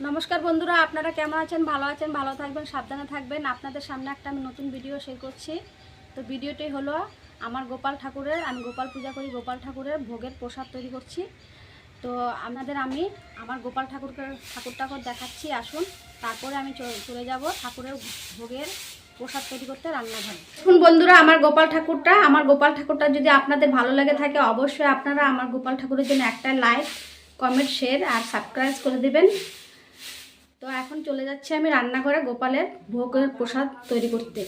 নমস্কার বন্ধুরা, আপনারা কেমন আছেন? ভালো আছেন, ভালো থাকবেন, সাবধানে থাকবেন। আপনাদের সামনে একটা আমি নতুন ভিডিও শেয়ার করছি। তো ভিডিওটি হলো আমার গোপাল ঠাকুরের, আমি গোপাল পূজা করি, গোপাল ঠাকুরের ভোগের প্রসাদ তৈরি করছি। তো আমি আমার গোপাল ঠাকুরটাকে দেখাচ্ছি, আসুন। তারপরে আমি চলে যাব ঠাকুরের ভোগের প্রসাদ তৈরি করতে রান্নাঘরে। দেখুন বন্ধুরা, আমার গোপাল ঠাকুরটা যদি আপনাদের ভালো লাগে থাকে, অবশ্যই আপনারা আমার গোপাল ঠাকুরের জন্য একটা লাইক, কমেন্ট, শেয়ার আর সাবস্ক্রাইব করে দেবেন। তো এখন চলে যাচ্ছি আমি রান্নাঘরে গোপালের ভোগের প্রসাদ তৈরি করতে।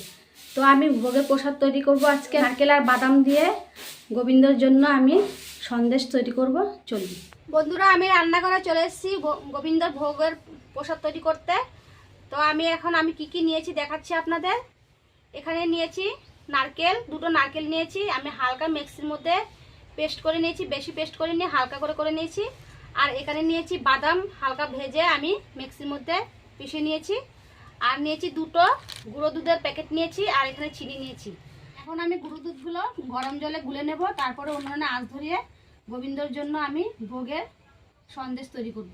তো আমি ভোগের প্রসাদ তৈরি করব আজকে নারকেল আর বাদাম দিয়ে। গোবিন্দর জন্য আমি সন্দেশ তৈরি করব। চলুন বন্ধুরা, আমি রান্নাঘরে চলে এসেছি গোবিন্দর ভোগের প্রসাদ তৈরি করতে। তো আমি কি নিয়েছি দেখাচ্ছি আপনাদের। এখানে নিয়েছি দুটো নারকেল নিয়েছি। আমি হালকা মিক্সির মধ্যে পেস্ট করে নিয়েছি, বেশি পেস্ট করে নিয়ে হালকা করে নিয়েছি। আর এখানে নিয়েছি বাদাম, হালকা ভেজে আমি মিক্সির মধ্যে পিষে নিয়েছি। আর নিয়েছি দুটো গুঁড়ো দুধের প্যাকেট নিয়েছি, আর এখানে চিনি নিয়েছি। এখন আমি গুঁড়ো দুধগুলো গরম জলে গুলে নেব, তারপরে উনুনে আঁচ ধরিয়ে গোবিন্দর জন্য আমি ভোগের সন্দেশ তৈরি করব।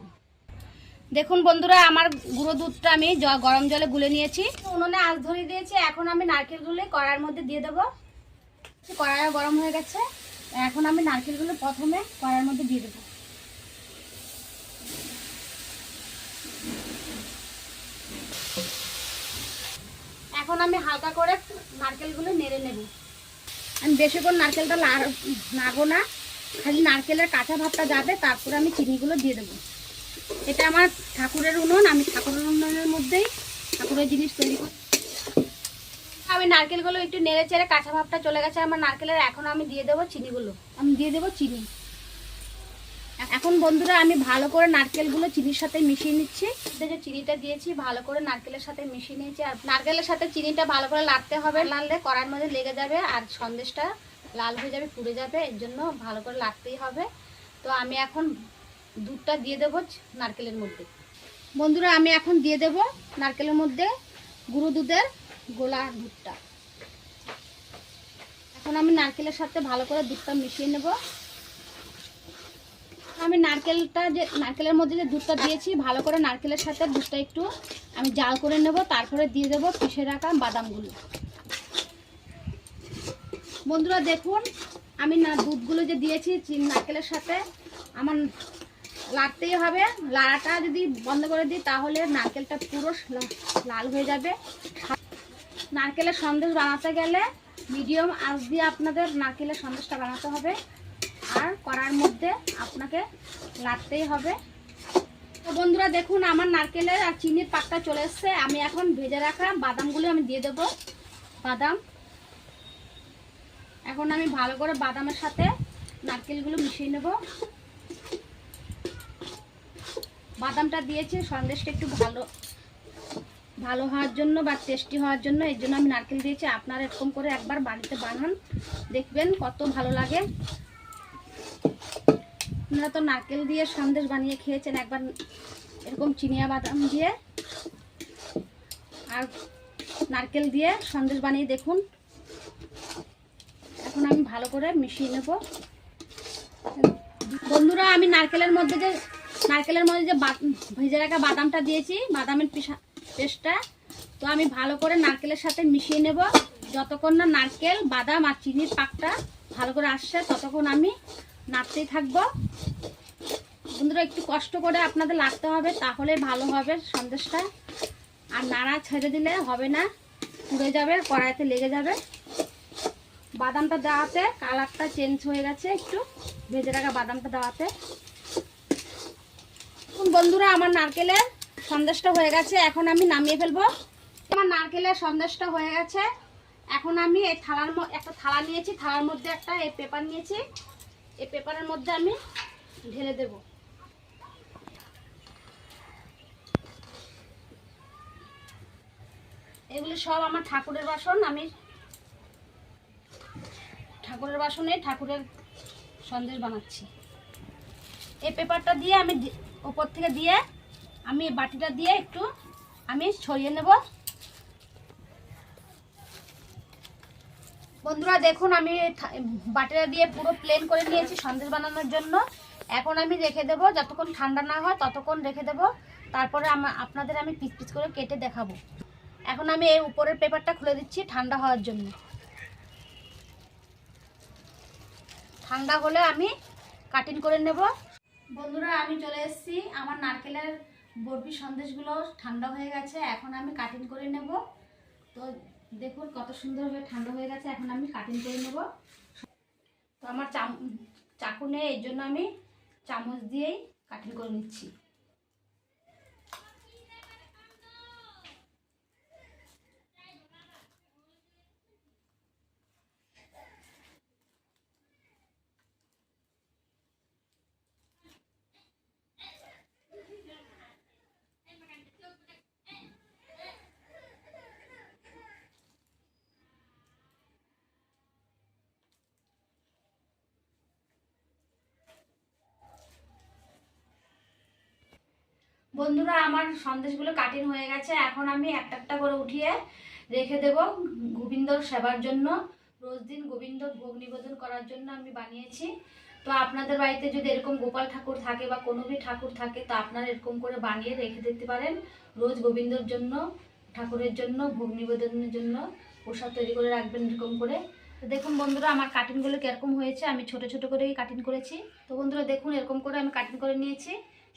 দেখুন বন্ধুরা, আমার গুঁড়ো দুধটা আমি গরম জলে গুলে নিয়েছি, উনুনে আঁচ ধরিয়ে দিয়েছি। এখন আমি নারকেলগুলো কড়াইয়ের মধ্যে দিয়ে দেবো। কড়াইও গরম হয়ে গেছে। এখন আমি নারকেলগুলো প্রথমে কড়াইয়ের মধ্যে দিয়ে দেবো। এখন আমি হালকা করে নারকেলগুলো নেড়ে নেব। আমি বেশি করে নারকেলটা নাড়বো না, খালি নারকেলের কাঁচা ভাবটা যাবে, তারপরে আমি চিনিগুলো দিয়ে দেবো। এটা আমার ঠাকুরের উনুন, আমি ঠাকুরের উনুনের মধ্যেই ঠাকুরের জিনিস তৈরি করি। আমি নারকেলগুলো একটু নেড়ে চেড়ে কাঁচা ভাবটা চলে গেছে আমার নারকেলের। এখন আমি দিয়ে দেবো চিনিগুলো। আমি দিয়ে দেবো চিনি। এখন বন্ধুরা, আমি ভালো করে নারকেলগুলো চিনির সাথে মিশিয়ে নিচ্ছি। যে চিনিটা দিয়েছি ভালো করে নারকেলের সাথে মিশিয়ে নিয়েছি। আর নারকেলের সাথে চিনিটা ভালো করে নাড়তে হবে, নাড়লে কড়াইয়ের মধ্যে লেগে যাবে আর সন্দেশটা লাল হয়ে যাবে, পুড়ে যাবে। এর জন্য ভালো করে নাড়তেই হবে। তো আমি এখন দুধটা দিয়ে দেবো নারকেলের মধ্যে। বন্ধুরা, আমি এখন দিয়ে দেবো নারকেলের মধ্যে গুঁড়ো দুধের গোলা দুধটা। এখন আমি নারকেলের সাথে ভালো করে দুধটা মিশিয়ে নেব। আমি নারকেলের মধ্যে যে দুধটা দিয়েছি, ভালো করে নারকেলের সাথে দুধটা একটু আমি জাল করে নেব, তারপরে দিয়ে দেবো পিষে রাখা বাদামগুলো। বন্ধুরা দেখুন, আমি দুধগুলো যে দিয়েছি নারকেলের সাথে, আমার লাড়তেই হবে। লাড়াটা যদি বন্ধ করে দিই তাহলে নারকেলটা পুরো লাল হয়ে যাবে। নারকেলের সন্দেশ বানাতে গেলে মিডিয়াম আঁচ দিয়ে আপনাদের নারকেলের সন্দেশটা বানাতে হবে, আর কড়াইয়ের মধ্যে আপনাকে লাড়তেই হবে। তো বন্ধুরা দেখুন, আমার নারকেলের আর চিনির পাকটা চলে এসছে। আমি এখন ভেজে রাখা বাদামগুলো আমি দিয়ে দেব। বাদাম এখন আমি ভালো করে বাদামের সাথে নারকেলগুলো মিশিয়ে নেব। বাদামটা দিয়েছি সন্দেশটা একটু ভালো হওয়ার জন্য বা টেস্টি হওয়ার জন্য, এর জন্য আমি নারকেল দিয়েছি। আপনারা এরকম করে একবার বাড়িতে বানান, দেখবেন কত ভালো লাগে। আপনারা তো নারকেল দিয়ে সন্দেশ বানিয়ে খেয়েছেন একবার, এরকম চিনিয়া বাদাম দিয়ে আর নারকেল দিয়ে সন্দেশ বানিয়ে দেখুন। এখন আমি ভালো করে মিশিয়ে নেব। বন্ধুরা, আমি নারকেলের মধ্যে যে ভেজে রাখা বাদামটা দিয়েছি, বাদামের পেস্টটা, তো আমি ভালো করে নারকেলের সাথে মিশিয়ে নেব। যতক্ষণ না নারকেল, বাদাম আর চিনির পাকটা ভালো করে আসছে, ততক্ষণ আমি নাড়তেই থাকবো। বন্ধুরা, একটু কষ্ট করে আপনাদের লাগতে হবে, তাহলে ভালো হবে সন্দেশটা। আর নাড়া ছেড়ে দিলে হবে না, পুড়ে যাবে, কড়াইতে লেগে যাবে। বাদামটা দেওয়াতে কালারটা চেঞ্জ হয়ে গেছে, একটু ভেজে রাখা বাদামটা দেওয়াতে। বন্ধুরা, আমার নারকেলের সন্দেশটা হয়ে গেছে, এখন আমি নামিয়ে ফেলবো। আমার নারকেলের সন্দেশটা হয়ে গেছে। এখন আমি এই একটা থালা নিয়েছি, থালার মধ্যে একটা এই পেপার নিয়েছি, এই পেপারের মধ্যে আমি ঢেলে দেব। এগুলি সব আমার ঠাকুরের বাসন, আমি ঠাকুরের বাসনে ঠাকুরের সন্দেশ বানাচ্ছি। এই পেপারটা দিয়ে আমি উপর থেকে দিয়ে আমি বাটিটা দিয়ে একটু আমি ছড়িয়ে নেব। বন্ধুরা দেখুন, আমি বাটিটা দিয়ে পুরো প্লেন করে নিয়েছি সন্দেশ বানানোর জন্য। এখন আমি রেখে দেব, যতক্ষণ ঠান্ডা না হয় ততক্ষণ রেখে দেব। তারপরে আপনাদের আমি পিস পিস করে কেটে দেখাবো। এখন আমি এই উপরের পেপারটা খুলে দিচ্ছি ঠান্ডা হওয়ার জন্য। ঠান্ডা হলে আমি কাটিং করে নেব। বন্ধুরা আমি চলে এসেছি, আমার নারকেলের বরফি সন্দেশগুলো ঠান্ডা হয়ে গেছে। এখন আমি কাটিং করে নেব। তো দেখুন কত সুন্দরভাবে ঠান্ডা হয়ে গেছে। এখন আমি কাটিং করে নেব। তো আমার চাকু নেই, এর জন্য আমি চামচ দিয়েই কাটিং করে নিচ্ছি। বন্ধুরা আমার সন্দেশগুলো কাটিং হয়ে গেছে। এখন আমি একটা একটা করে উঠিয়ে রেখে দেব গোবিন্দর সেবার জন্য। রোজ দিন গোবিন্দর ভোগ নিবেদন করার জন্য আমি বানিয়েছি। তো আপনাদের বাড়িতে যদি এরকম গোপাল ঠাকুর থাকে বা কোনো ভি ঠাকুর থাকে, তো আপনারা এরকম করে বানিয়ে রেখে দিতে পারেন। রোজ গোবিন্দর জন্য, ঠাকুরের জন্য ভোগ নিবেদনের জন্য প্রসাদ তৈরি করে রাখবেন এরকম করে। তো দেখুন বন্ধুরা আমার কাটিংগুলো কীরকম হয়েছে। আমি ছোট ছোট করেই কাটিং করেছি। তো বন্ধুরা দেখুন এরকম করে আমি কাটিং করে নিয়েছি।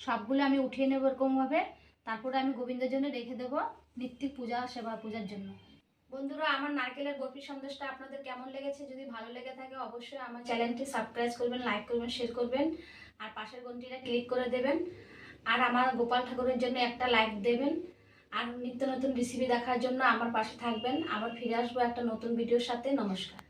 সবগুলো আমি উঠিয়ে নেব এরকমভাবে। তারপরে আমি গোবিন্দের জন্য রেখে দেবো নিত্য পূজা সেবা পূজার জন্য। বন্ধুরা আমার নারকেলের বরফি সন্দেশটা আপনাদের কেমন লেগেছে? যদি ভালো লেগে থাকে অবশ্যই আমার চ্যানেলটি সাবস্ক্রাইব করবেন, লাইক করবেন, শেয়ার করবেন, আর পাশের ঘন্টিটা ক্লিক করে দেবেন। আর আমার গোপাল ঠাকুরের জন্য একটা লাইক দেবেন। আর নিত্য নতুন রেসিপি দেখার জন্য আমার পাশে থাকবেন। আবার ফিরে আসবো একটা নতুন ভিডিওর সাথে। নমস্কার।